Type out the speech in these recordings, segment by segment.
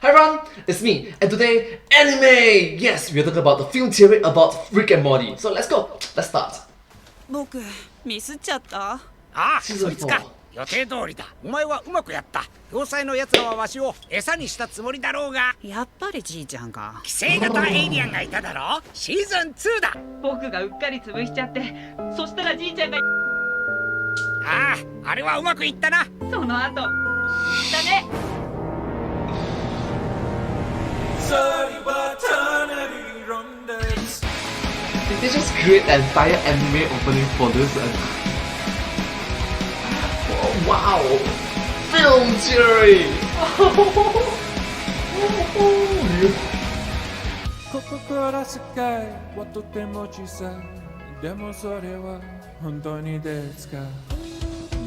Hi everyone, it's me, and today, anime! Yes, we're talking about the film theory about Rick and Morty. So let's go, let's start. 僕ミスっちゃった。ああ、シーズンそいつか。 4。予定通りだ。お前はうまくやった。要塞の奴らはわしを餌にしたつもりだろうが。やっぱりじいちゃんが。寄生型エイリアンがいただろ。シーズン2だ。僕がうっかり潰しちゃって、そしたらじいちゃんが。ああ、あれはうまくいったな。その後。だね。Did they just create an entire anime opening for this? Oh, wow! Film theory! ここから世界はとても小さい。でもそれは本当にですか。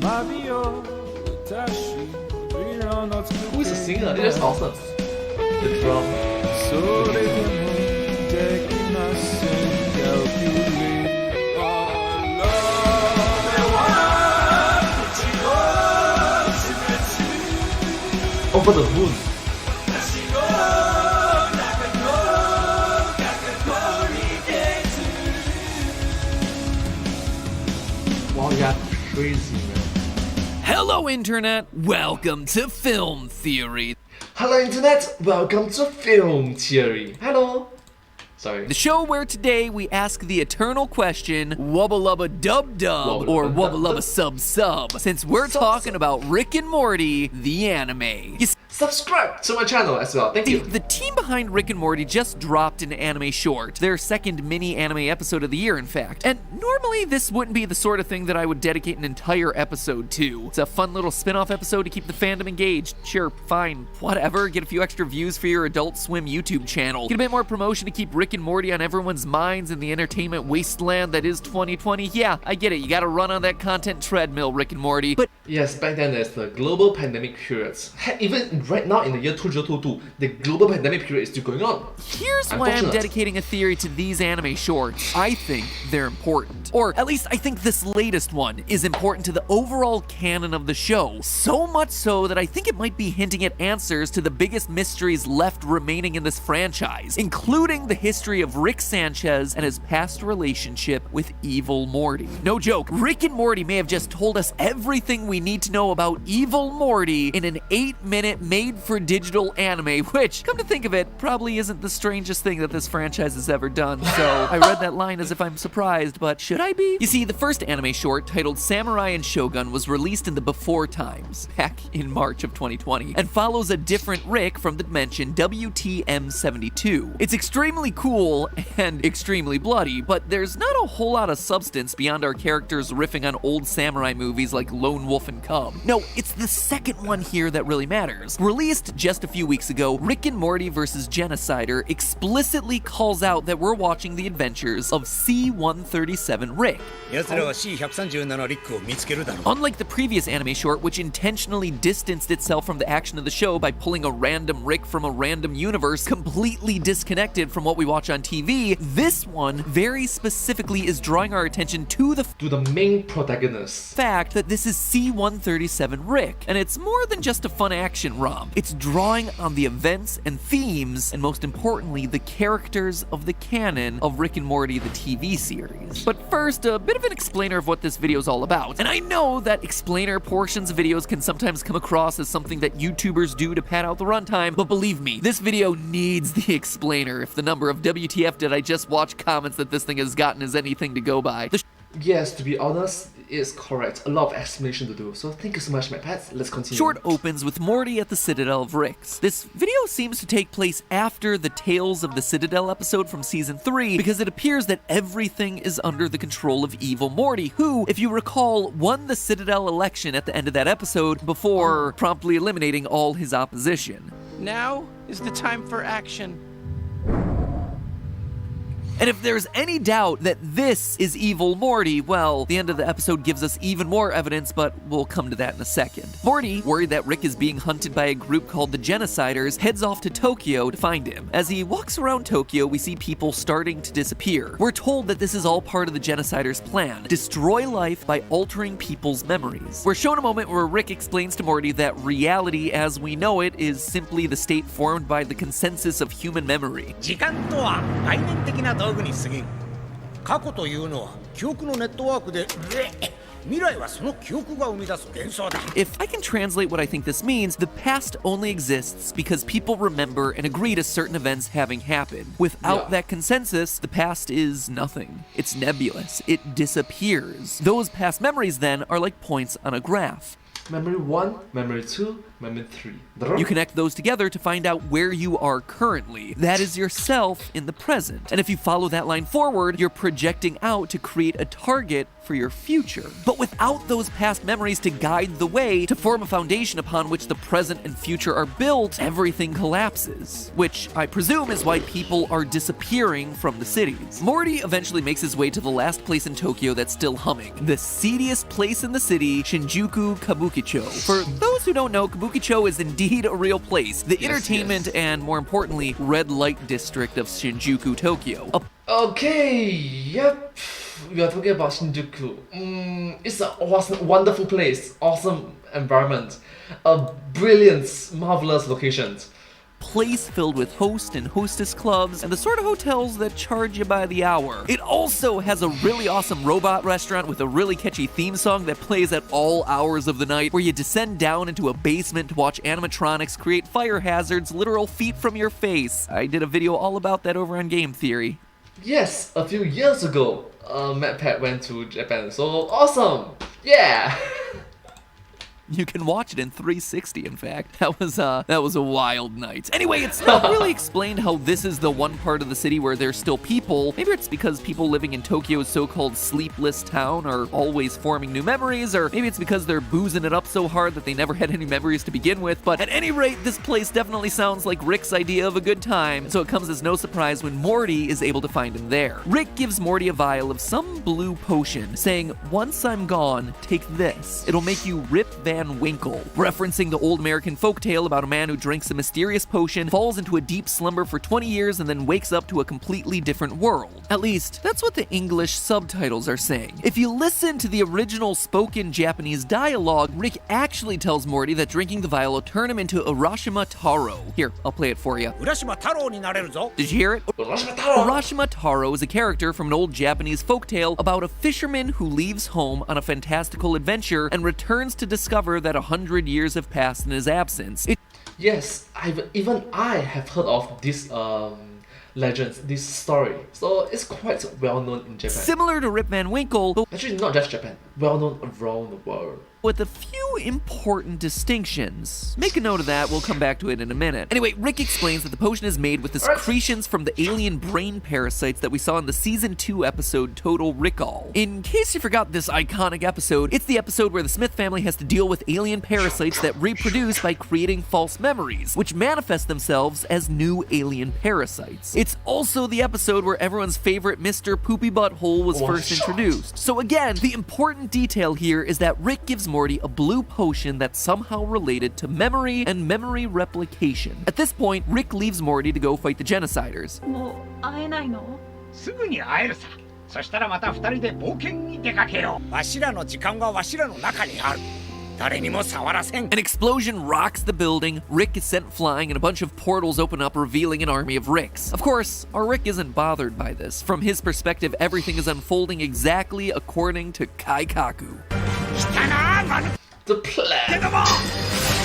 マビオたしビロの作り Who's the singer? They're just awesome. The drum. それでもできませんよ君。Over the moon. Wow, yeah, crazy, man. Hello Internet, welcome to Film Theory. Hello Internet, welcome to Film Theory. Hello. Sorry. The show where today we ask the eternal question, wubba lubba dub dub or wubba lubba sub sub, since we're talking about Rick and Morty, the anime. You Subscribe to my channel as well, thank see, you. the team behind Rick and Morty just dropped an anime short, their second mini anime episode of the year in fact, and normally this wouldn't be the sort of thing that I would dedicate an entire episode to. It's a fun little spin-off episode to keep the fandom engaged. Sure, fine, whatever, get a few extra views for your Adult Swim YouTube channel, get a bit more promotion to keep Rick and Morty on everyone's minds in the entertainment wasteland that is 2020. Yeah, I get it, you gotta run on that content treadmill, Rick and Morty, but Yes, back then there's the global pandemic periods. Heck, even right now in the year 2022, the global pandemic period is still going on. here's why I'm dedicating a theory to these anime shorts. I think they're important. Or at least I think this latest one is important to the overall canon of the show. So much so that I think it might be hinting at answers to the biggest mysteries left remaining in this franchise, including the history of Rick Sanchez and his past relationship with Evil Morty. No joke, Rick and Morty may have just told us everything we need to know about Evil Morty in an 8-minute made-for-digital anime, which, come to think of it, probably isn't the strangest thing that this franchise has ever done. So I read that line as if I'm surprised, but should I be? You see, the first anime short, titled Samurai and Shogun, was released in the before times, back in March of 2020, and follows a different Rick from the dimension WTM72. It's extremely cool and extremely bloody, but there's not a whole lot of substance beyond our characters riffing on old samurai movies like Lone Wolf and Cub. No, it's the second one here that really matters. Released just a few weeks ago, Rick and Morty vs. Genocider explicitly calls out that we're watching the adventures of C-137 Rick. 奴らは C137 リックを見つけるだろう。 Unlike the previous anime short, which intentionally distanced itself from the action of the show by pulling a random Rick from a random universe completely disconnected from what we watch on TV, this one very specifically is drawing our attention to the main protagonist. fact that this is C-137 Rick, and it's more than just a fun action romp. It's drawing on the events and themes, and most importantly, the characters of the canon of Rick and Morty, the TV series. But first, a bit of an explainer of what this video is all about. And I know that explainer portions of videos can sometimes come across as something that YouTubers do to pad out the runtime, but believe me, this video needs the explainer if the number of WTF did I just watch comments that this thing has gotten is anything to go by. Yes, to be honest, it's correct. A lot of explanation to do. So thank you so much, my pets. Let's continue. Short opens with Morty at the Citadel of Ricks. This video seems to take place after the Tales of the Citadel episode from Season 3 because it appears that everything is under the control of Evil Morty, who, if you recall, won the Citadel election at the end of that episode before promptly eliminating all his opposition. Now is the time for action. And if there's any doubt that this is evil Morty, well, the end of the episode gives us even more evidence, but we'll come to that in a second. Morty, worried that Rick is being hunted by a group called the Genociders, heads off to Tokyo to find him. As he walks around Tokyo, we see people starting to disappear. We're told that this is all part of the Genociders' plan: destroy life by altering people's memories. We're shown a moment where Rick explains to Morty that reality as we know it is simply the state formed by the consensus of human memory. 時間とは概念的な道具に過ぎん。過去というのは記憶のネットワークで、未来はその記憶が生み出す現象だ。 If I can translate what I think this means, the past only exists because people remember and agree to certain events having happened. Without that consensus, the past is nothing. It's nebulous. It disappears. Those past memories then are like points on a graph. Memory 1, Memory 2, Memory 3. You connect those together to find out where you are currently. That is yourself in the present. And if you follow that line forward, you're projecting out to create a target for your future. But without those past memories to guide the way, to form a foundation upon which the present and future are built, everything collapses. Which I presume is why people are disappearing from the cities. Morty eventually makes his way to the last place in Tokyo that's still humming. The seediest place in the city, Shinjuku Kabukicho. For those who don't know, Kabukicho is indeed a real place. The entertainment and, more importantly, red light district of Shinjuku, Tokyo. Okay, yep. We are talking about Shinjuku. It's an awesome, wonderful place, awesome environment, a brilliant, marvelous location. Place filled with host and hostess clubs and the sort of hotels that charge you by the hour. It also has a really awesome robot restaurant with a really catchy theme song that plays at all hours of the night, where you descend down into a basement to watch animatronics create fire hazards literal feet from your face. I did a video all about that over on Game Theory. Yes, a few years ago, MatPat went to Japan, so awesome! Yeah! You can watch it in 360, in fact. That was a wild night. Anyway, it's not really explained how this is the one part of the city where there's still people. Maybe it's because people living in Tokyo's so-called sleepless town are always forming new memories, or maybe it's because they're boozing it up so hard that they never had any memories to begin with. But at any rate, this place definitely sounds like Rick's idea of a good time, so it comes as no surprise when Morty is able to find him there. Rick gives Morty a vial of some blue potion, saying, "Once I'm gone, take this. It'll make you Rip Van Winkle," referencing the old American folktale about a man who drinks a mysterious potion, falls into a deep slumber for 20 years, and then wakes up to a completely different world. At least, that's what the English subtitles are saying. If you listen to the original spoken Japanese dialogue, Rick actually tells Morty that drinking the vial will turn him into Urashima Taro. Here, I'll play it for you. 浦島太郎になれるぞ。 Did you hear it? Urashima Taro is a character from an old Japanese folktale about a fisherman who leaves home on a fantastical adventure and returns to discover that 100 years have passed in his absence. Yes, even I have heard of this legends, this story. So it's quite well known in Japan. Similar to Rip Van Winkle, but Actually, not just Japan, well known around the world. with a few important distinctions. Make a note of that, we'll come back to it in a minute. Anyway, Rick explains that the potion is made with the secretions from the alien brain parasites that we saw in the Season 2 episode Total Recall. In case you forgot this iconic episode, it's the episode where the Smith family has to deal with alien parasites that reproduce by creating false memories, which manifest themselves as new alien parasites. It's also the episode where everyone's favorite Mr. Poopy Butthole was first introduced. So again, the important detail here is that Rick gives Morty a blue potion that's somehow related to memory and memory replication. At this point, Rick leaves Morty to go fight the Genociders. もう会えないの？すぐに会えるさ。そしたらまた二人で冒険に出かけよう。わしらの時間はわしらの中にある。誰にも触らせん。 An explosion rocks the building, Rick is sent flying, and a bunch of portals open up, revealing an army of Ricks. Of course, our Rick isn't bothered by this. From his perspective, everything is unfolding exactly according to Kaikaku. 来たな、マヌ。 The plan!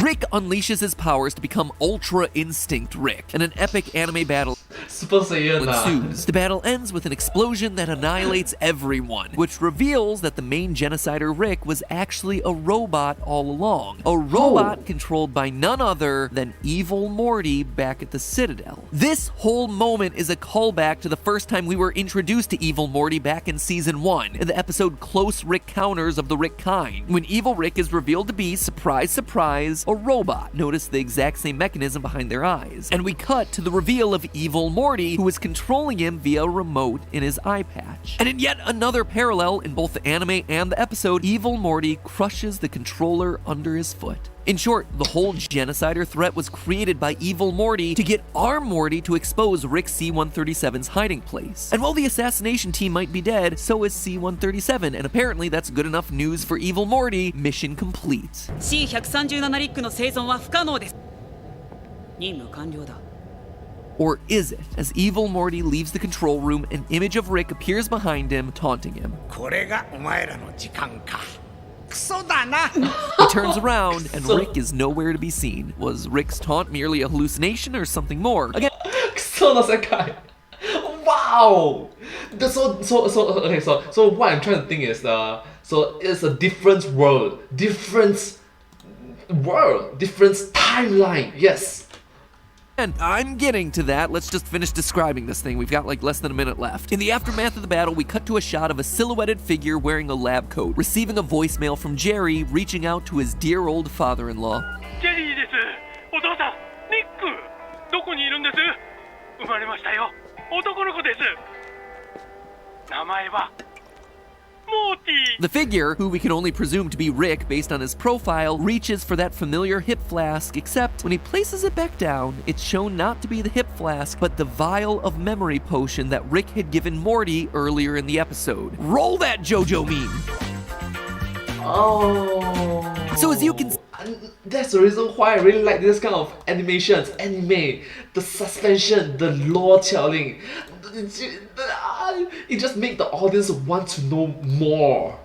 Rick unleashes his powers to become Ultra Instinct Rick, and an epic anime battle Super Saiyan ensues. The battle ends with an explosion that annihilates everyone, which reveals that the main genocider Rick was actually a robot all along. A robot controlled by none other than evil Morty back at the Citadel. This whole moment is a callback to the first time we were introduced to evil Morty back in Season 1, in the episode Close Rick Counters of the Rick Kind, when evil Rick is revealed to be, surprise surprise, a robot. Notice the exact same mechanism behind their eyes. And we cut to the reveal of evil Morty Morty, who is controlling him via a remote in his eye patch. And in yet another parallel in both the anime and the episode, evil Morty crushes the controller under his foot. In short, the whole genocider threat was created by evil Morty to get our Morty to expose Rick C-137's hiding place. And while the assassination team might be dead, so is C-137, and apparently that's good enough news for evil Morty. Mission complete. C137 リックの生存は不可能です。任務完了だ。 Or is it? As evil Morty leaves the control room, an image of Rick appears behind him, taunting him. これがお前らの時間か。クソだな。 He turns around, and Rick is nowhere to be seen. Was Rick's taunt merely a hallucination or something more? Again, クソの世界 Wow! So what I'm trying to think is so it's a different world, different timeline, yes. and I'm getting to that. Let's just finish describing this thing. We've got like less than a minute left. In the aftermath of the battle, we cut to a shot of a silhouetted figure wearing a lab coat, receiving a voicemail from Jerry, reaching out to his dear old father-in-law. ジェリーです。お父さん、ニック、どこにいるんです？生まれましたよ。男の子です。名前は Morty. The figure, who we can only presume to be Rick based on his profile, reaches for that familiar hip flask, except when he places it back down, it's shown not to be the hip flask, but the vial of memory potion that Rick had given Morty earlier in the episode. Roll that JoJo meme! Oh. So as you can And that's the reason why I really like this kind of animations, anime, the suspension, the lore telling. It just makes the audience want to know more.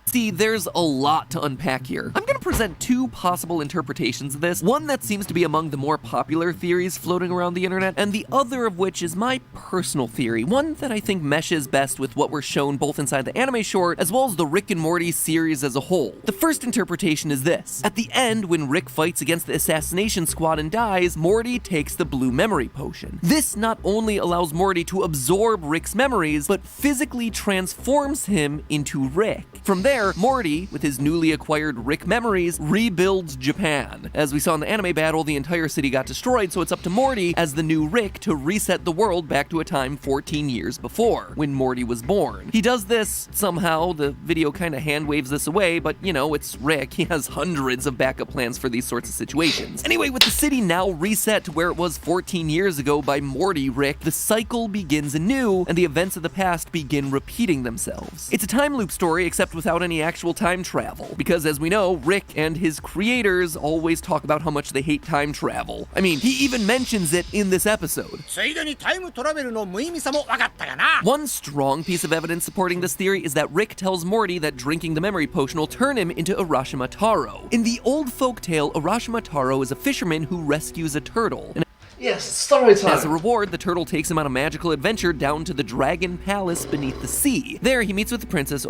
see, there's a lot to unpack here. I'm gonna present two possible interpretations of this, one that seems to be among the more popular theories floating around the internet, and the other of which is my personal theory, one that I think meshes best with what we're shown both inside the anime short as well as the Rick and Morty series as a whole. The first interpretation is this. At the end, when Rick fights against the assassination squad and dies, Morty takes the blue memory potion. This not only allows Morty to absorb Rick's memories, but physically transforms him into Rick. From there, Morty, with his newly acquired Rick memories, rebuilds Japan. As we saw in the anime battle, the entire city got destroyed, so it's up to Morty, as the new Rick, to reset the world back to a time 14 years before, when Morty was born. He does this somehow. The video kinda hand waves this away, but you know, it's Rick. He has hundreds of backup plans for these sorts of situations. Anyway, with the city now reset to where it was 14 years ago by Morty Rick, the cycle begins anew, and the events of the past begin repeating themselves. It's a time loop story, except without any actual time travel, because as we know, Rick and his creators always talk about how much they hate time travel. I mean, he even mentions it in this episode. ついでにタイムトラベルの無意味さも分かったかな。 One strong piece of evidence supporting this theory is that Rick tells Morty that drinking the memory potion will turn him into Urashima Taro. In the old folktale, Urashima Taro is a fisherman who rescues a turtle. And Yes, story time. as a reward, the turtle takes him on a magical adventure down to the Dragon Palace beneath the sea. There, he meets with the princess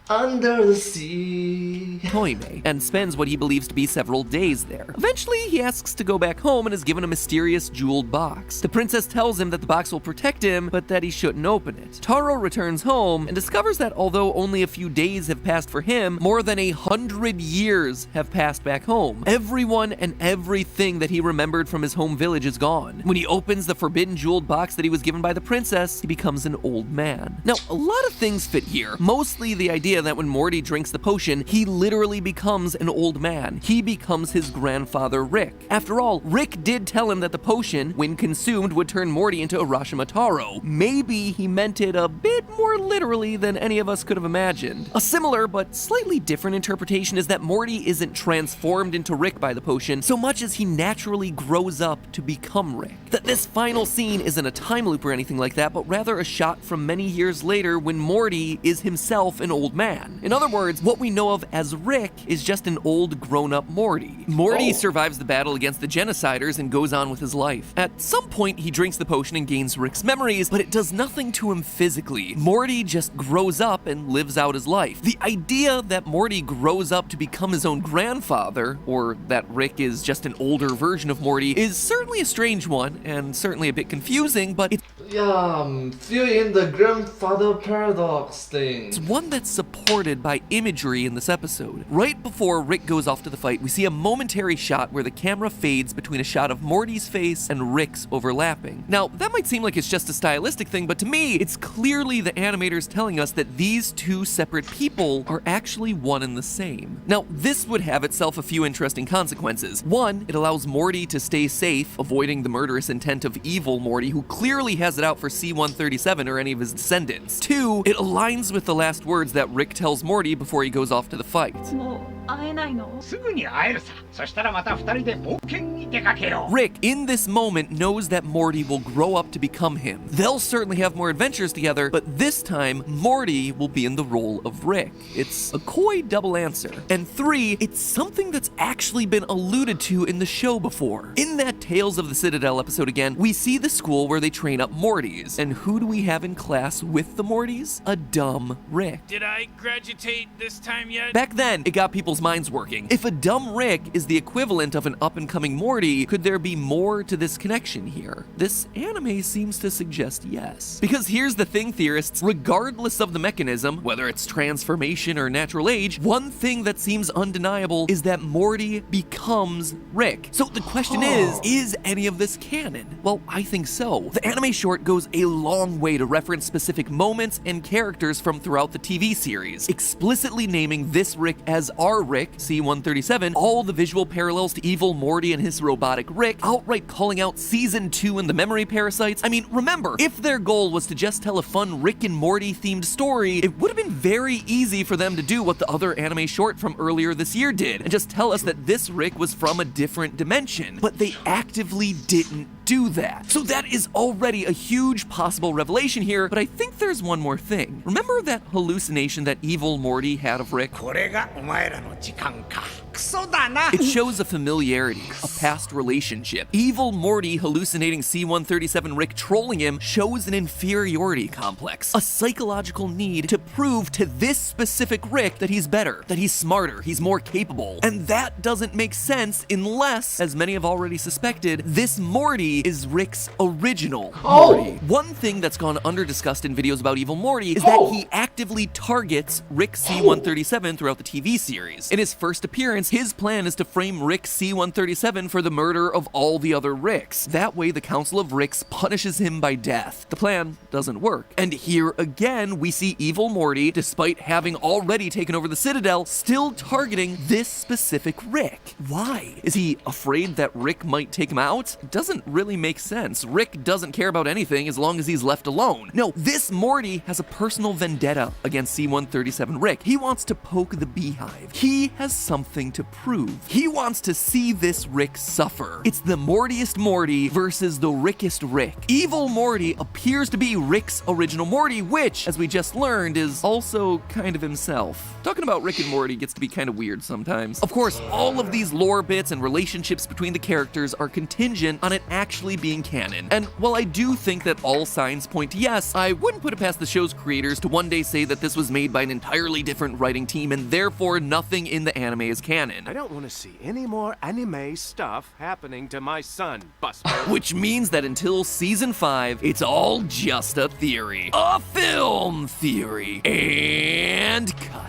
Under the sea. Toime, and spends what he believes to be several days there. Eventually, he asks to go back home and is given a mysterious jeweled box. The princess tells him that the box will protect him, but that he shouldn't open it. Taro returns home and discovers that although only a few days have passed for him, more than 100 years have passed back home. Everyone and everything that he remembered from his home village is gone. When he opens the forbidden jeweled box that he was given by the princess, he becomes an old man. Now, a lot of things fit here, mostly the idea that when Morty drinks the potion, he literally becomes an old man. He becomes his grandfather Rick. After all, Rick did tell him that the potion, when consumed, would turn Morty into Urashima Taro. Maybe he meant it a bit more literally than any of us could have imagined. A similar but slightly different interpretation is that Morty isn't transformed into Rick by the potion so much as he naturally grows up to become Rick. That this final scene isn't a time loop or anything like that, but rather a shot from many years later when Morty is himself an old man. In other words, what we know of as Rick is just an old grown-up Morty. Morty survives the battle against the genociders and goes on with his life. At some point, he drinks the potion and gains Rick's memories, but it does nothing to him physically. Morty just grows up and lives out his life. The idea that Morty grows up to become his own grandfather, or that Rick is just an older version of Morty, is certainly a strange one, and certainly a bit confusing, but it's Yeah, fill in the grandfather paradox thing. one that's supported by imagery in this episode. Right before Rick goes off to the fight, we see a momentary shot where the camera fades between a shot of Morty's face and Rick's overlapping. Now, that might seem like it's just a stylistic thing, but to me, it's clearly the animators telling us that these two separate people are actually one and the same. Now, this would have itself a few interesting consequences. One, it allows Morty to stay safe, avoiding the murderous intent of evil Morty, who clearly has it out for C-137 or any of his descendants. Two, it aligns with the last words that Rick tells Morty before he goes off to the fight. もう会えないの？すぐに会えるさ。そしたらまた二人で冒険に出かけよう。 Rick, in this moment, knows that Morty will grow up to become him. They'll certainly have more adventures together, but this time, Morty will be in the role of Rick. It's a coy double answer. And three, it's something that's actually been alluded to in the show before. In that Tales of the Citadel episode again, we see the school where they train up Mortys. And who do we have in class with the Mortys? A dumb Rick. Did I graduate this time yet? Back then, it got people's minds working. If a dumb Rick is the equivalent of an up-and-coming Morty, could there be more to this connection here? This anime seems to suggest yes. Because here's the thing, theorists, regardless of the mechanism, whether it's transformation or natural age, one thing that seems undeniable is that Morty becomes Rick. So the question is any of this canon? Well, I think so. The anime short goes a long way to reference specific moments and characters from throughout the TV series, explicitly naming this Rick as our Rick, C-137, all the visual parallels to evil Morty and his robotic Rick, outright calling out Season 2 and the memory parasites. I mean, remember, if their goal was to just tell a fun Rick and Morty themed story, it would have been very easy for them to do what the other anime short from earlier this year did, and just tell us that this Rick was from a different dimension. But they actively didn't do that. So that is already a huge possible revelation here, but I think there's one more thing. Remember that hallucination that evil Morty had of Rick? これがお前らの時間か。クソだな。 It shows a familiarity, a past relationship. Evil Morty hallucinating C-137 Rick trolling him shows an inferiority complex, a psychological need to prove to this specific Rick that he's better, that he's smarter, he's more capable. And that doesn't make sense unless, as many have already suspected, this Morty is Rick's original Morty. One thing that's gone under-discussed in videos about evil Morty is that he actively targets Rick C-137 throughout the TV series. In his first appearance, his plan is to frame Rick C-137 for the murder of all the other Ricks. That way, the Council of Ricks punishes him by death. The plan doesn't work. And here again, we see evil Morty, despite having already taken over the Citadel, still targeting this specific Rick. Why? Is he afraid that Rick might take him out? Doesn't really make sense. Rick doesn't care about anything as long as he's left alone. No, this Morty has a personal vendetta against C-137 Rick. He wants to poke the beehive. He has something to prove. He wants to see this Rick suffer. It's the Mortiest Morty versus the Rickest Rick. Evil Morty appears to be Rick's original Morty, which, as we just learned, is also kind of himself. Talking about Rick and Morty gets to be kind of weird sometimes. Of course, all of these lore bits and relationships between the characters are contingent on it actually being canon. And while I do think that all signs point to yes, I wouldn't put it past the show's creators to one day say that this was made by an entirely different writing team and therefore nothing in the anime is canon. I don't want to see any more anime stuff happening to my son, Buster. Which means that until season 5, it's all just a theory. A film theory. And cut.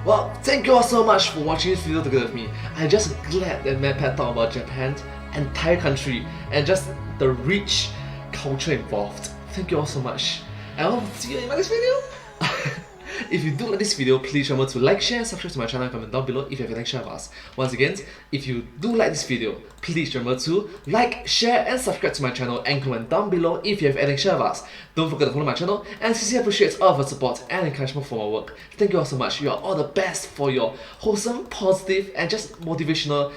Well, thank you all so much for watching this video together with me. I'm just glad that MadPat talked about Japan, entire country, and just the rich culture involved. Thank you all so much. And I'll see you in my next video. If you do like this video, please remember to like, share, and subscribe to my channel and comment down below if you have anything to share with us. Once again, if you do like this video, please remember to like, share, and subscribe to my channel and comment down below if you have anything to share with us. Don't forget to follow my channel and sincerely appreciate all of your support and encouragement for my work. Thank you all so much. You are all the best for your wholesome, positive, and just motivational,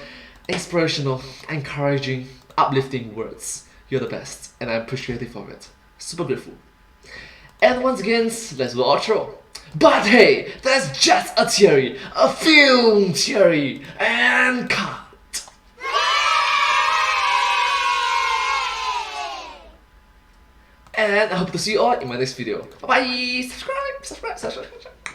inspirational, encouraging, uplifting words. You're the best, and I'm appreciative for it. Super grateful. And once again, let's do the outro. But hey, that's just a theory, a film theory, and cut. And I hope to see you all in my next video. Bye bye. Subscribe.